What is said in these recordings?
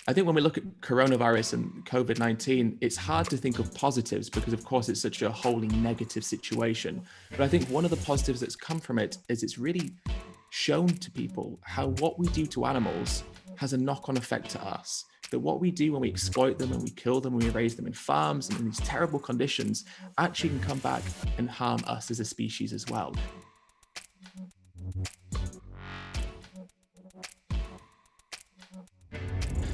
I think when we look at coronavirus and COVID-19, it's hard to think of positives because, of course, it's such a wholly negative situation. But I think one of the positives that's come from it is it's really shown to people how what we do to animals has a knock-on effect to us. That what we do when we exploit them and we kill them, when we raise them in farms and in these terrible conditions, actually can come back and harm us as a species as well.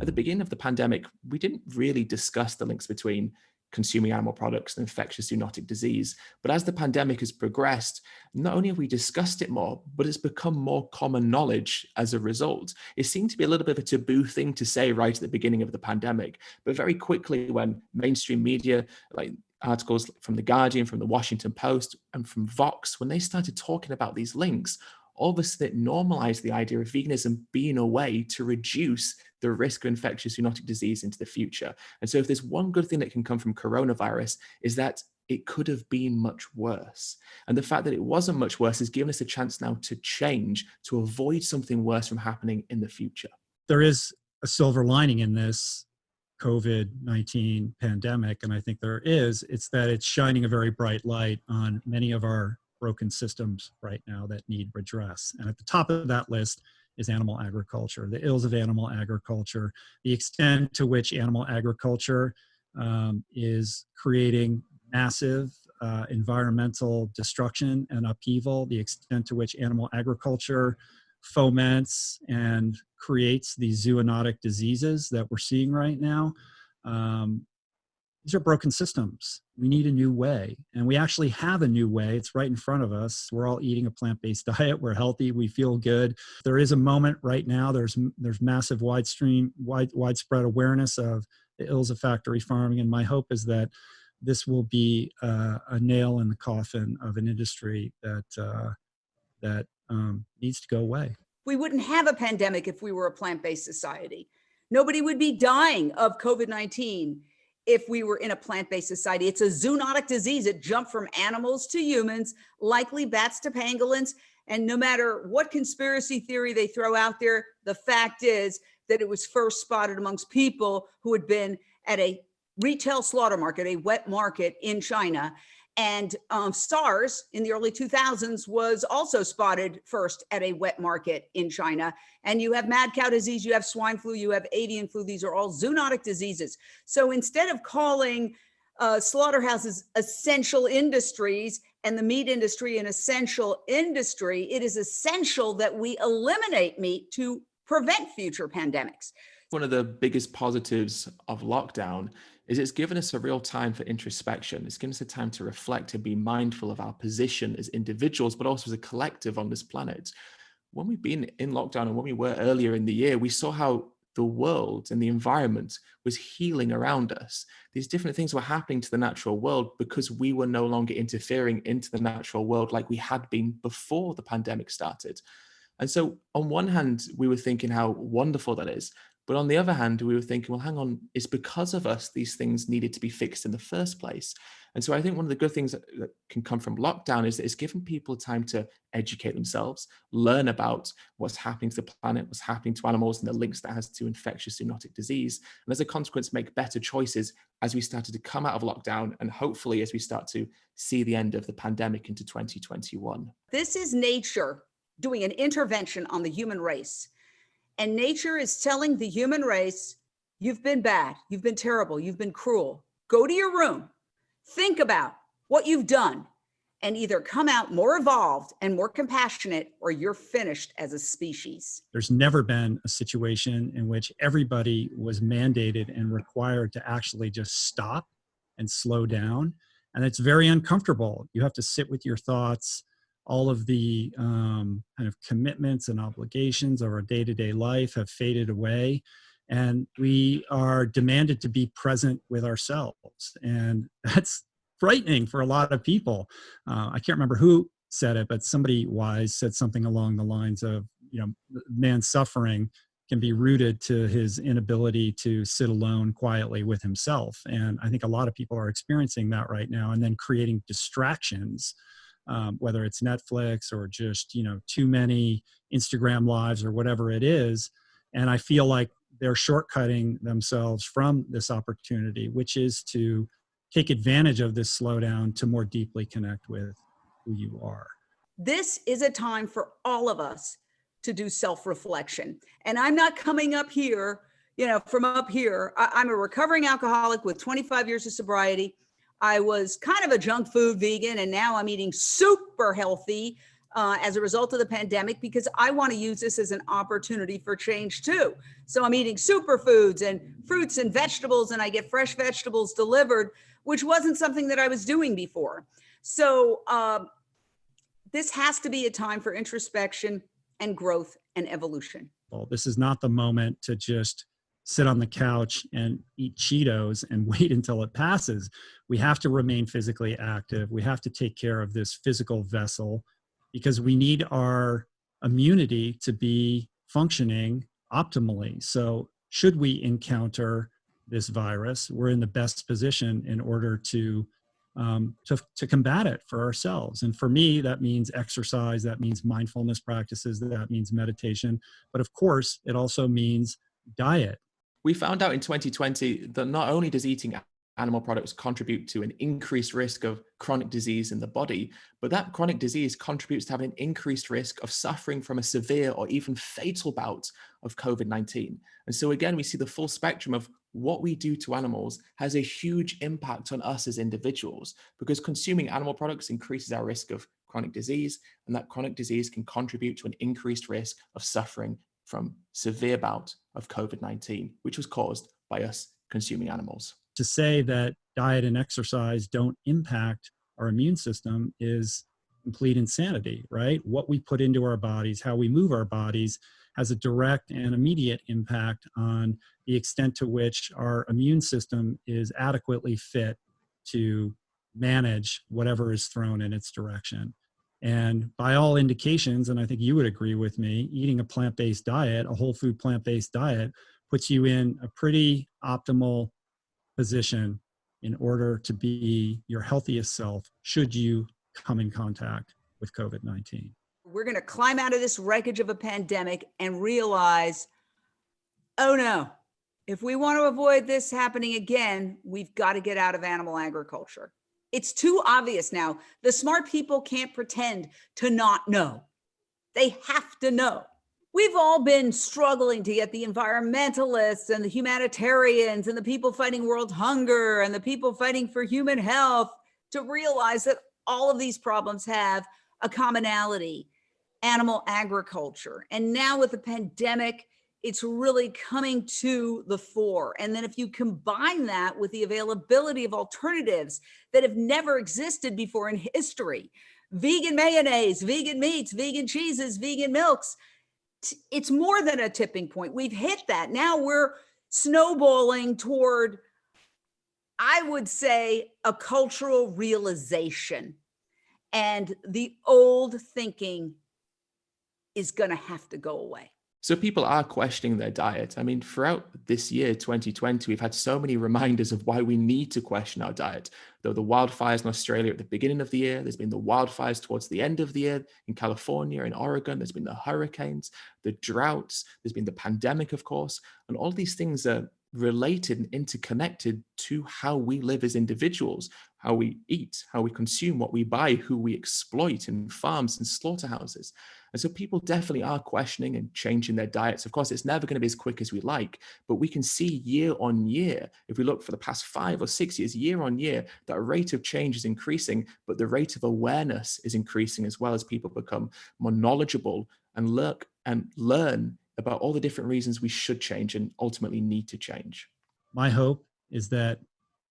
At the beginning of the pandemic, we didn't really discuss the links between consuming animal products and infectious zoonotic disease. But as the pandemic has progressed, not only have we discussed it more, but it's become more common knowledge as a result. It seemed to be a little bit of a taboo thing to say right at the beginning of the pandemic. But very quickly, when mainstream media, like articles from The Guardian, from the Washington Post, and from Vox, when they started talking about these links, all of a sudden it normalized the idea of veganism being a way to reduce the risk of infectious zoonotic disease into the future. And so if there's one good thing that can come from coronavirus is that it could have been much worse. And the fact that it wasn't much worse has given us a chance now to change, to avoid something worse from happening in the future. There is a silver lining in this COVID-19 pandemic, and I think there is. It's that it's shining a very bright light on many of our broken systems right now that need redress. And at the top of that list is animal agriculture, the ills of animal agriculture, the extent to which animal agriculture is creating massive environmental destruction and upheaval, the extent to which animal agriculture foments and creates these zoonotic diseases that we're seeing right now. These are broken systems. We need a new way. And we actually have a new way. It's right in front of us. We're all eating a plant-based diet. We're healthy. We feel good. There is a moment right now. There's massive widespread awareness of the ills of factory farming. And my hope is that this will be a nail in the coffin of an industry that needs to go away. We wouldn't have a pandemic if we were a plant-based society. Nobody would be dying of COVID-19 if we were in a plant-based society. It's a zoonotic disease. It jumped from animals to humans, likely bats to pangolins. And no matter what conspiracy theory they throw out there, the fact is that it was first spotted amongst people who had been at a retail slaughter market, a wet market in China. And SARS in the early 2000s was also spotted first at a wet market in China. And you have mad cow disease, you have swine flu, you have avian flu. These are all zoonotic diseases. So instead of calling slaughterhouses essential industries and the meat industry an essential industry, it is essential that we eliminate meat to prevent future pandemics. One of the biggest positives of lockdown is it's given us a real time for introspection. It's given us a time to reflect and be mindful of our position as individuals, but also as a collective on this planet. When we've been in lockdown and when we were earlier in the year, we saw how the world and the environment was healing around us. These different things were happening to the natural world because we were no longer interfering into the natural world like we had been before the pandemic started. And so on one hand, we were thinking how wonderful that is. But on the other hand, we were thinking, well, hang on, it's because of us these things needed to be fixed in the first place. And so I think one of the good things that can come from lockdown is that it's given people time to educate themselves, learn about what's happening to the planet, what's happening to animals, and the links that has to infectious zoonotic disease. And as a consequence, make better choices as we started to come out of lockdown and hopefully as we start to see the end of the pandemic into 2021. This is nature doing an intervention on the human race. And nature is telling the human race, you've been bad, you've been terrible, you've been cruel. Go to your room, think about what you've done, and either come out more evolved and more compassionate, or you're finished as a species. There's never been a situation in which everybody was mandated and required to actually just stop and slow down. And it's very uncomfortable. You have to sit with your thoughts. All of the kind of commitments and obligations of our day-to-day life have faded away, and we are demanded to be present with ourselves. And that's frightening for a lot of people. I can't remember who said it, but somebody wise said something along the lines of, man's suffering can be rooted to his inability to sit alone quietly with himself. And I think a lot of people are experiencing that right now, and then creating distractions, whether it's Netflix or just, too many Instagram lives or whatever it is. And I feel like they're shortcutting themselves from this opportunity, which is to take advantage of this slowdown to more deeply connect with who you are. This is a time for all of us to do self-reflection. And I'm not coming up here, from up here. I'm a recovering alcoholic with 25 years of sobriety. I was kind of a junk food vegan, and now I'm eating super healthy as a result of the pandemic, because I want to use this as an opportunity for change too. So I'm eating superfoods and fruits and vegetables, and I get fresh vegetables delivered, which wasn't something that I was doing before. So this has to be a time for introspection and growth and evolution. Well, this is not the moment to just sit on the couch and eat Cheetos and wait until it passes. We have to remain physically active. We have to take care of this physical vessel, because we need our immunity to be functioning optimally. So should we encounter this virus, we're in the best position in order to combat it for ourselves. And for me, that means exercise, that means mindfulness practices, that means meditation. But of course, it also means diet. We found out in 2020 that not only does eating animal products contribute to an increased risk of chronic disease in the body, but that chronic disease contributes to having an increased risk of suffering from a severe or even fatal bout of COVID-19. And so again, we see the full spectrum of what we do to animals has a huge impact on us as individuals, because consuming animal products increases our risk of chronic disease, and that chronic disease can contribute to an increased risk of suffering from severe bout of COVID-19, which was caused by us consuming animals. To say that diet and exercise don't impact our immune system is complete insanity, right? What we put into our bodies, how we move our bodies, has a direct and immediate impact on the extent to which our immune system is adequately fit to manage whatever is thrown in its direction. And by all indications, and I think you would agree with me, eating a plant-based diet, a whole food plant-based diet, puts you in a pretty optimal position in order to be your healthiest self should you come in contact with COVID-19. We're going to climb out of this wreckage of a pandemic and realize, oh no, if we want to avoid this happening again, we've got to get out of animal agriculture. It's too obvious now. The smart people can't pretend to not know. They have to know. We've all been struggling to get the environmentalists and the humanitarians and the people fighting world hunger and the people fighting for human health to realize that all of these problems have a commonality: animal agriculture. And now with the pandemic, it's really coming to the fore. And then if you combine that with the availability of alternatives that have never existed before in history, vegan mayonnaise, vegan meats, vegan cheeses, vegan milks, it's more than a tipping point. We've hit that. Now we're snowballing toward, I would say, a cultural realization. And the old thinking is going to have to go away. So people are questioning their diet. I mean, throughout this year, 2020, we've had so many reminders of why we need to question our diet. Though the wildfires in Australia at the beginning of the year, there's been the wildfires towards the end of the year in California, in Oregon, there's been the hurricanes, the droughts, there's been the pandemic, of course, and all these things are related and interconnected to how we live as individuals, how we eat, how we consume, what we buy, who we exploit in farms and slaughterhouses. And so people definitely are questioning and changing their diets. Of course, it's never going to be as quick as we like, but we can see year on year, if we look for the past 5 or 6 years, year on year, that a rate of change is increasing, but the rate of awareness is increasing as well, as people become more knowledgeable and learn about all the different reasons we should change and ultimately need to change. My hope is that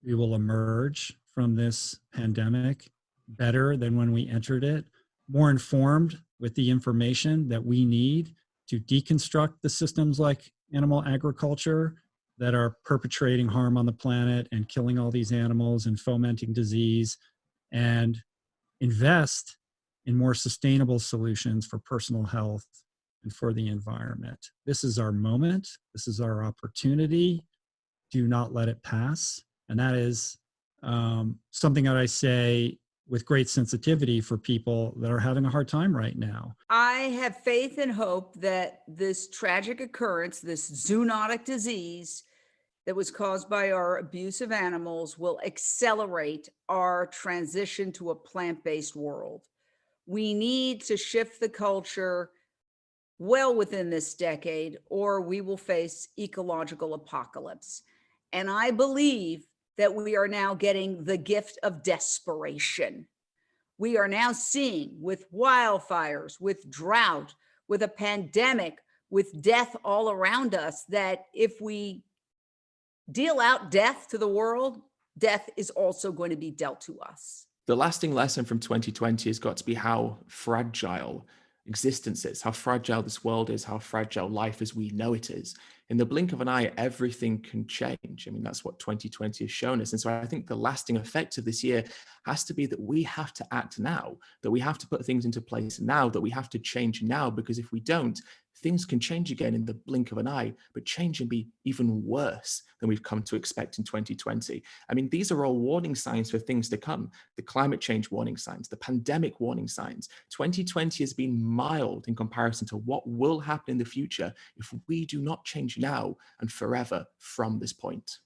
we will emerge from this pandemic better than when we entered it, more informed with the information that we need to deconstruct the systems like animal agriculture that are perpetrating harm on the planet and killing all these animals and fomenting disease, and invest in more sustainable solutions for personal health and for the environment. This is our moment. This is our opportunity. Do not let it pass. And that is something that I say with great sensitivity for people that are having a hard time right now. I have faith and hope that this tragic occurrence, this zoonotic disease that was caused by our abuse of animals, will accelerate our transition to a plant-based world. We need to shift the culture well within this decade, or we will face ecological apocalypse. And I believe that we are now getting the gift of desperation. We are now seeing, with wildfires, with drought, with a pandemic, with death all around us, that if we deal out death to the world, death is also going to be dealt to us. The lasting lesson from 2020 has got to be how fragile existence is, how fragile this world is, how fragile life as we know it is. In the blink of an eye, everything can change. I mean, that's what 2020 has shown us. And so I think the lasting effect of this year has to be that we have to act now, that we have to put things into place now, that we have to change now, because if we don't, things can change again in the blink of an eye, but change and be even worse than we've come to expect in 2020. I mean, these are all warning signs for things to come. The climate change warning signs, the pandemic warning signs. 2020 has been mild in comparison to what will happen in the future if we do not change now and forever from this point.